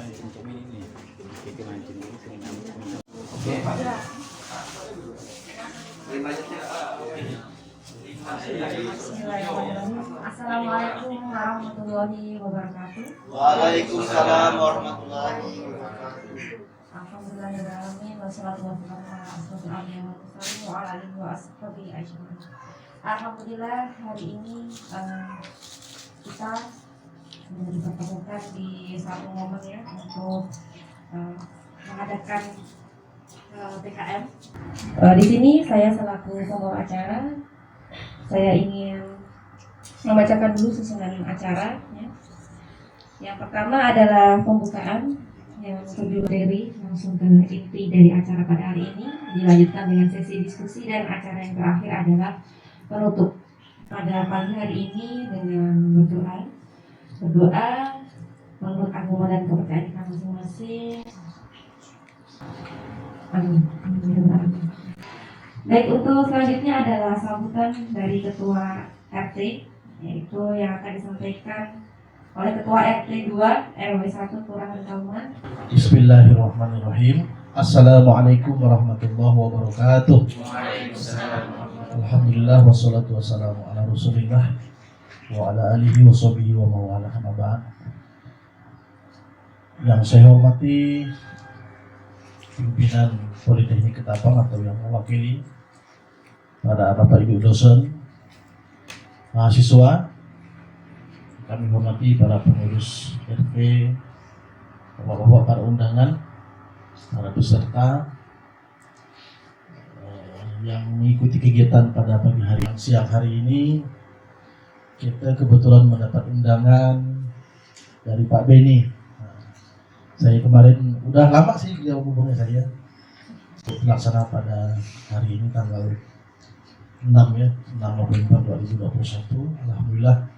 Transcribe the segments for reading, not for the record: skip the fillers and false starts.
Assalamualaikum warahmatullahi wabarakatuh. Waalaikumsalam warahmatullahi wabarakatuh. Alhamdulillahirrahmanirrahim. Wassalatu wassalamu ala asyrofil anbiya'i wal mursalin wa ala alihi wa ashabihi ajmain. Alhamdulillah hari ini kita dipertemukan di satu momen ya untuk mengadakan PKM. Di sini saya selaku pembawa acara, saya ingin membacakan dulu susunan acara. Ya. Yang pertama adalah pembukaan yang terdiri langsung ke inti dari acara pada hari ini, dilanjutkan dengan sesi diskusi, dan acara yang terakhir adalah penutup pada pagi hari ini dengan berdoa menurut agama dan kepercayaan kita masing-masing. Amin. Baik, untuk selanjutnya adalah sambutan dari Ketua RT, yaitu yang akan disampaikan oleh Ketua RT 2 RW 1 Kelurahan Kauman. Bismillahirrahmanirrahim. Assalamualaikum warahmatullahi wabarakatuh. Alhamdulillah wassalatu wassalamu ala Rasulillah wa ala alihi wa sahbihi wa mawala ba'd. Yang saya hormati pimpinan Politeknik Ketapang atau yang mewakili para Bapak Ibu dosen, mahasiswa, kami hormati para pengurus RT, Bapak-bapak para undangan, para peserta yang mengikuti kegiatan pada pagi hari. Siang hari ini kita kebetulan mendapat undangan dari Pak Beni. Saya kemarin udah lama sih dia hubungnya saya pelaksana pada hari ini tanggal 6 ya, 6 November 2021. Alhamdulillah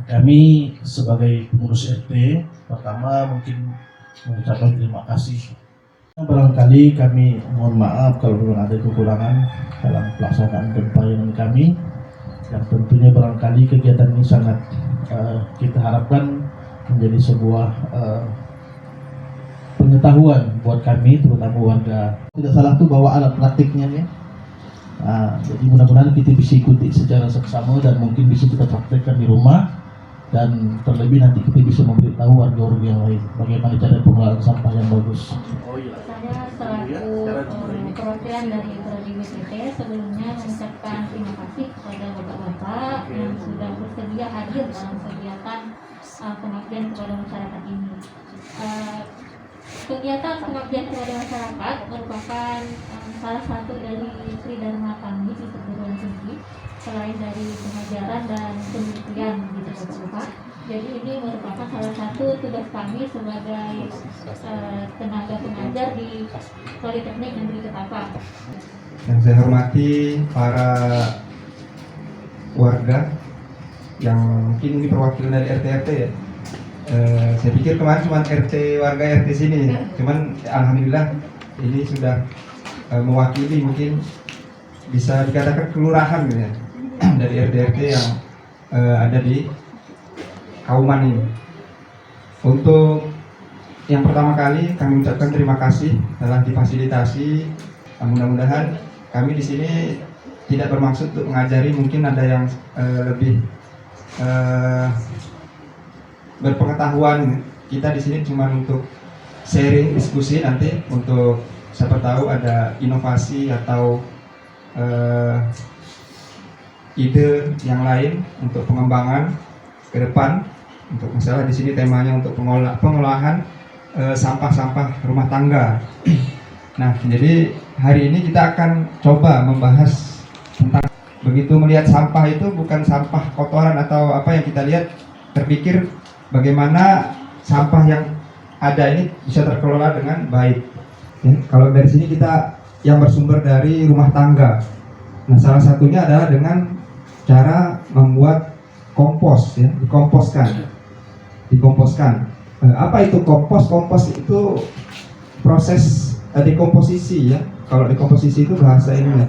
kami sebagai pengurus RT pertama mungkin mengucapkan terima kasih. Barangkali kami mohon maaf kalau memang ada kekurangan dalam pelaksanaan dan pelayanan kami. Yang tentunya barangkali kegiatan ini sangat kita harapkan menjadi sebuah pengetahuan buat kami, terutama warga. Tidak salah tuh bawa alat praktiknya ya. Jadi mudah-mudahan kita bisa ikuti secara seksama dan mungkin bisa kita praktekkan di rumah, dan terlebih nanti kita bisa memberitahu warga-warga yang lain bagaimana cara pengelolaan sampah yang bagus. Saya selaku perwakilan dari Prodi WTT sebelumnya mengucapkan terima kasih kepada bapak-bapak yang sudah bersedia hadir dalam kegiatan pengabdian kepada masyarakat ini. Kegiatan pengabdian kepada masyarakat merupakan salah satu dari Sri Dharma kami di perguruan tinggi, selain dari pengajaran dan penelitian gitu Bapak. Jadi ini merupakan salah satu tugas kami sebagai tenaga pengajar di Politeknik Negeri Ketapang. Yang saya hormati para warga yang mungkin ini perwakilan dari RT-RT ya. Saya pikir kemarin cuma warga RT sini, cuman alhamdulillah ini sudah mewakili mungkin bisa dikatakan kelurahan gitu ya, dari RT-RT yang ada di Kauman ini. Untuk yang pertama kali kami ucapkan terima kasih telah difasilitasi. Mudah-mudahan kami di sini tidak bermaksud untuk mengajari, mungkin ada yang lebih berpengetahuan. Kita di sini cuma untuk sharing, diskusi, nanti untuk siapa tahu ada inovasi atau ide yang lain untuk pengembangan ke depan. Untuk masalah di sini temanya untuk pengolahan sampah-sampah rumah tangga. Nah, jadi hari ini kita akan coba membahas tentang begitu melihat sampah itu bukan sampah kotoran atau apa yang kita lihat, terpikir bagaimana sampah yang ada ini bisa terkelola dengan baik. Ya, kalau dari sini kita yang bersumber dari rumah tangga. Nah, salah satunya adalah dengan cara membuat kompos, ya, dikomposkan. Apa itu kompos? Kompos itu proses dekomposisi ya. Kalau dekomposisi itu bahasa ini ya.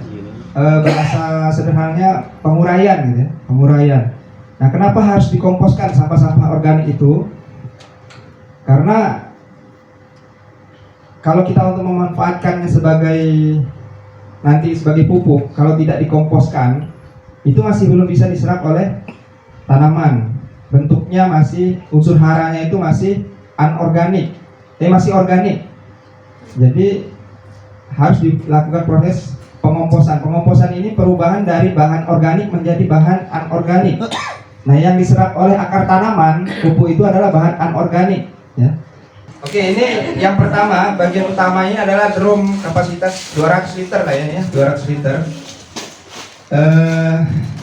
Bahasa sederhananya penguraian gitu ya, penguraian. Nah, kenapa harus dikomposkan sampah-sampah organik itu? Karena kalau kita untuk memanfaatkannya nanti sebagai pupuk, kalau tidak dikomposkan, itu masih belum bisa diserap oleh tanaman. Bentuknya masih, unsur haranya itu masih anorganik, masih organik. Jadi harus dilakukan proses pengomposan. Pengomposan ini perubahan dari bahan organik menjadi bahan anorganik. Nah, yang diserap oleh akar tanaman, pupuk itu adalah bahan anorganik, ya. Oke, ini yang pertama, bagian utamanya adalah drum kapasitas 200 liter lah ya, 200 liter.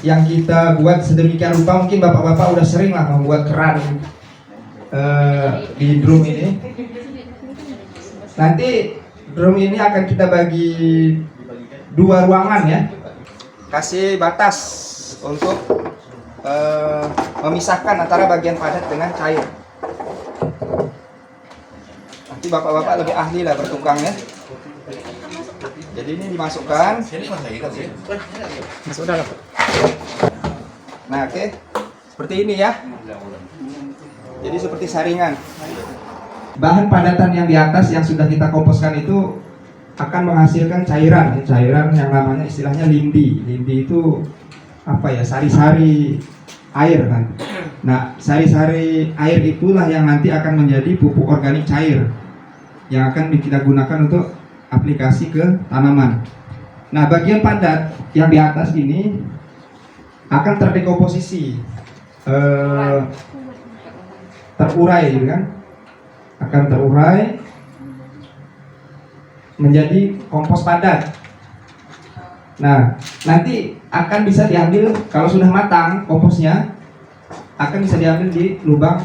Yang kita buat sedemikian rupa, mungkin bapak-bapak udah sering lah membuat keran di drum ini. Nanti drum ini akan kita bagi 2 ruangan ya. Kasih batas untuk memisahkan antara bagian padat dengan cair. Nanti bapak-bapak lebih ahli lah bertukang ya. Jadi ini dimasukkan. Masuk dalam. Nah, oke. Seperti ini ya. Jadi seperti saringan. Bahan padatan yang di atas yang sudah kita komposkan itu akan menghasilkan cairan yang namanya istilahnya lindi. Lindi itu apa ya? Sari-sari air kan. Nah, sari-sari air itulah yang nanti akan menjadi pupuk organik cair yang akan kita gunakan untuk aplikasi ke tanaman. Nah, bagian padat yang di atas ini akan terdekomposisi, terurai, gitu kan? Akan terurai menjadi kompos padat. Nah, nanti akan bisa diambil kalau sudah matang komposnya, akan bisa diambil di lubang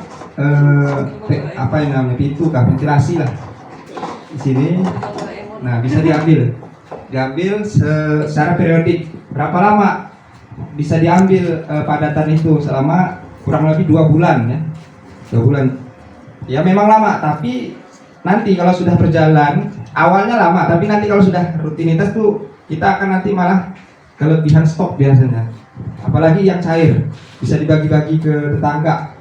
apa yang namanya pintu ventilasi lah di sini. Nah, bisa diambil secara periodik. Berapa lama bisa diambil padatan itu? Selama kurang lebih 2 bulan ya. 2 bulan. Ya memang lama, tapi nanti kalau sudah berjalan, awalnya lama, tapi nanti kalau sudah rutinitas tuh kita akan nanti malah kelebihan stok biasanya. Apalagi yang cair, bisa dibagi-bagi ke tetangga,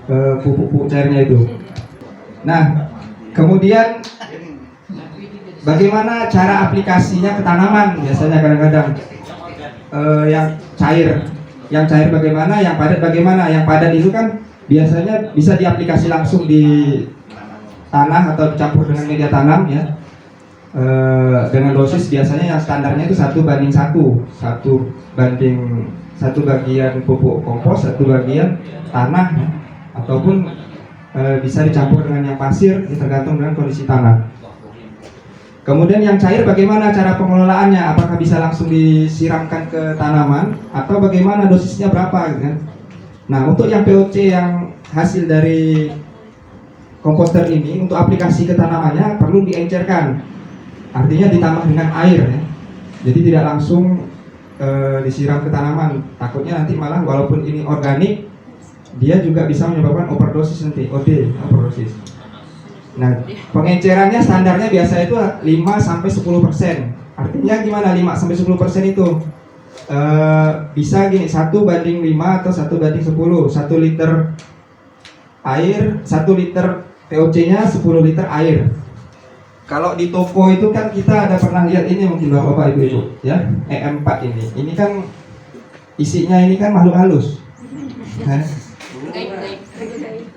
ke pupuk-pupuk cairnya itu. Nah, kemudian bagaimana cara aplikasinya ke tanaman? Biasanya kadang-kadang yang cair bagaimana, yang padat bagaimana? Yang padat itu kan biasanya bisa diaplikasi langsung di tanah atau dicampur dengan media tanam ya. Dengan dosis biasanya yang standarnya itu 1:1, 1 bagian pupuk kompos, 1 bagian tanah ya. Ataupun bisa dicampur dengan yang pasir, tergantung dengan kondisi tanah. Kemudian yang cair bagaimana cara pengelolaannya? Apakah bisa langsung disiramkan ke tanaman atau bagaimana dosisnya berapa gitu kan? Nah, untuk yang POC yang hasil dari komposter ini untuk aplikasi ke tanamannya perlu diencerkan. Artinya ditambah dengan air ya. Jadi tidak langsung disiram ke tanaman. Takutnya nanti malah walaupun ini organik, dia juga bisa menyebabkan overdosis nanti, overdosis. Nah, pengencerannya standarnya biasa itu 5-10%. Artinya gimana 5-10% itu? Bisa gini, 1:5 atau 1:10. 1 liter air, 1 liter POC-nya 10 liter air. Kalau di toko itu kan kita ada pernah lihat ini mungkin bapak-bapak ibu-ibu ya, EM4 ini. Ini kan isinya ini kan makhluk halus.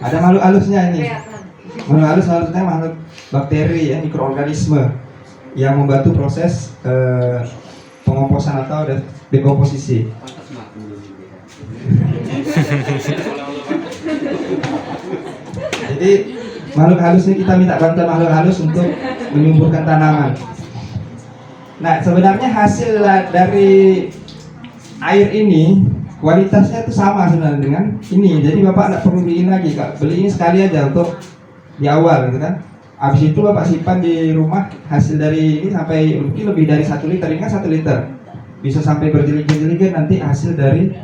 Ada makhluk halusnya ini. Makhluk halus maksudnya makhluk bakteri ya, mikroorganisme yang membantu proses pengomposan atau dekomposisi. Jadi makhluk halus ini kita minta bantuan makhluk halus untuk menyuburkan tanaman. Nah, sebenarnya hasil dari air ini kualitasnya itu sama sebenarnya dengan ini. Jadi bapak tidak perlu beliin lagi, kak. Beli ini sekali aja untuk di awal gitu kan. Habis itu bapak simpan di rumah hasil dari ini sampai mungkin lebih dari 1 liter. Ini kan 1 liter. Bisa sampai berjeliger-jeliger nanti hasil dari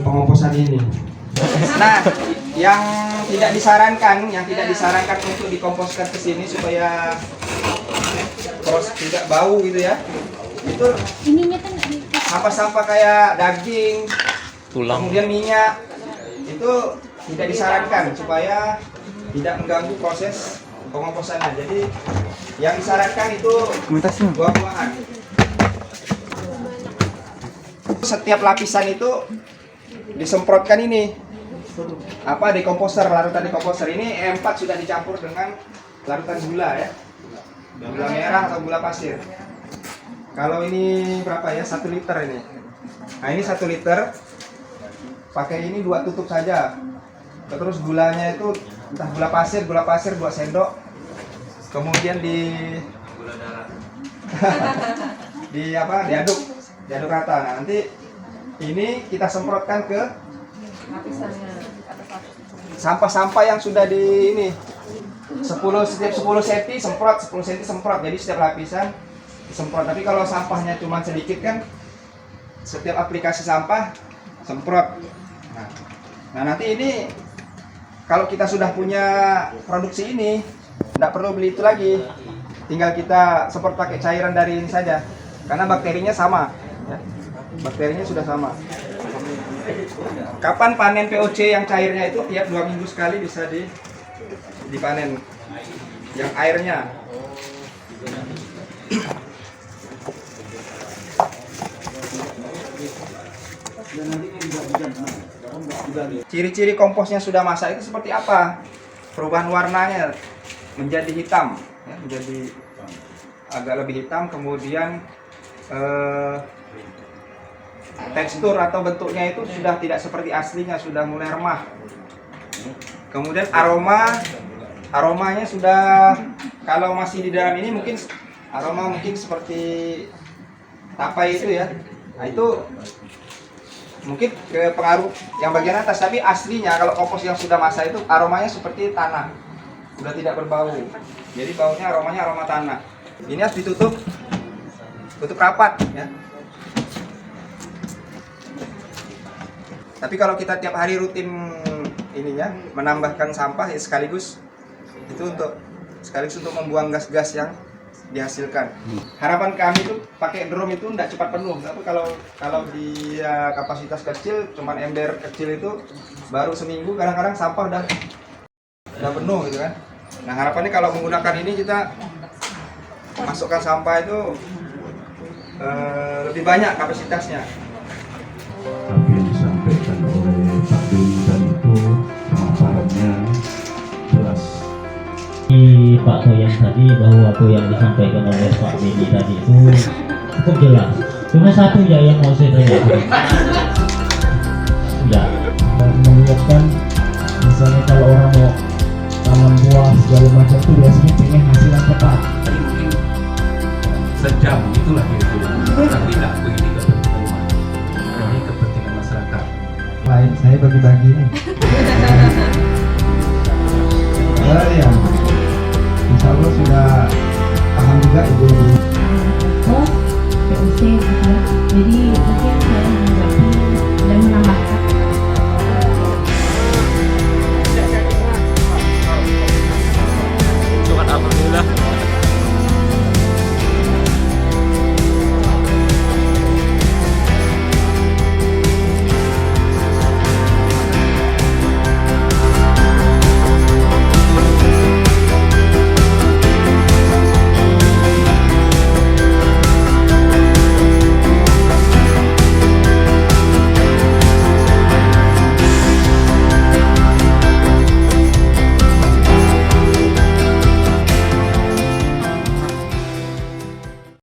pengomposan ini. Nah, yang tidak disarankan untuk dikomposkan ke sini supaya terus tidak bau gitu ya. Itu Ininya kan sampah-sampah kayak daging, kemudian minyak, itu tidak disarankan supaya tidak mengganggu proses pengomposannya. Jadi yang disyaratkan itu buah-buahan. Setiap lapisan itu disemprotkan ini dekomposer, larutan dekomposer. Ini E4 sudah dicampur dengan larutan gula ya, gula merah atau gula pasir. Kalau ini berapa ya, 1 liter ini. Nah ini 1 liter, pakai ini 2 tutup saja. Terus gulanya itu entah gula pasir 2 sendok. Kemudian diaduk rata. Nah, nanti ini kita semprotkan ke sampah-sampah yang sudah di ini. Setiap 10 cm semprot, 10 cm semprot. Jadi setiap lapisan semprot. Tapi kalau sampahnya cuma sedikit kan, setiap aplikasi sampah semprot. Nah nanti ini kalau kita sudah punya produksi ini, tidak perlu beli itu lagi. Tinggal kita semprot pakai cairan dari ini saja. Karena bakterinya sama. Ya. Bakterinya sudah sama. Kapan panen POC yang cairnya itu tiap 2 minggu sekali bisa dipanen. Yang airnya. Ciri-ciri komposnya sudah masak itu seperti apa? Perubahan warnanya menjadi hitam, ya, menjadi agak lebih hitam. Kemudian tekstur atau bentuknya itu sudah tidak seperti aslinya, sudah mulai remah. Kemudian aromanya sudah, kalau masih di dalam ini mungkin aroma seperti tapai itu ya. Nah itu mungkin ke pengaruh yang bagian atas, tapi aslinya kalau kompos yang sudah masak itu aromanya seperti tanah, sudah tidak berbau. Jadi baunya aroma tanah. Ini harus tutup rapat ya. Tapi kalau kita tiap hari rutin ininya menambahkan sampah ya sekaligus untuk membuang gas-gas yang dihasilkan. Harapan kami itu pakai drum itu tidak cepat penuh. Tapi kalau dia kapasitas kecil, cuman ember kecil itu baru seminggu kadang-kadang sampah udah penuh gitu kan. Nah harapannya kalau menggunakan ini kita masukkan sampah itu lebih banyak kapasitasnya. Tapi yang disampaikan oleh Pak Beni dan itu pemaparannya jelas. Di Pak Toyan tadi bahwa apa yang disampaikan oleh Pak Beni tadi itu cukup jelas. Cuma satu ya yang mau saya tanyakan. Ya, Mengingatkan misalnya kalau orang mau tanam buah segala macam itu biasanya pengen hasil yang cepat. Tadi mungkin sejam itulah kira-kira. Tapi tidak begini kepentingan. Ini kepentingan masyarakat. Lain saya bagi-bagi nih. Ya, insya Allah sudah paham juga ibu. POC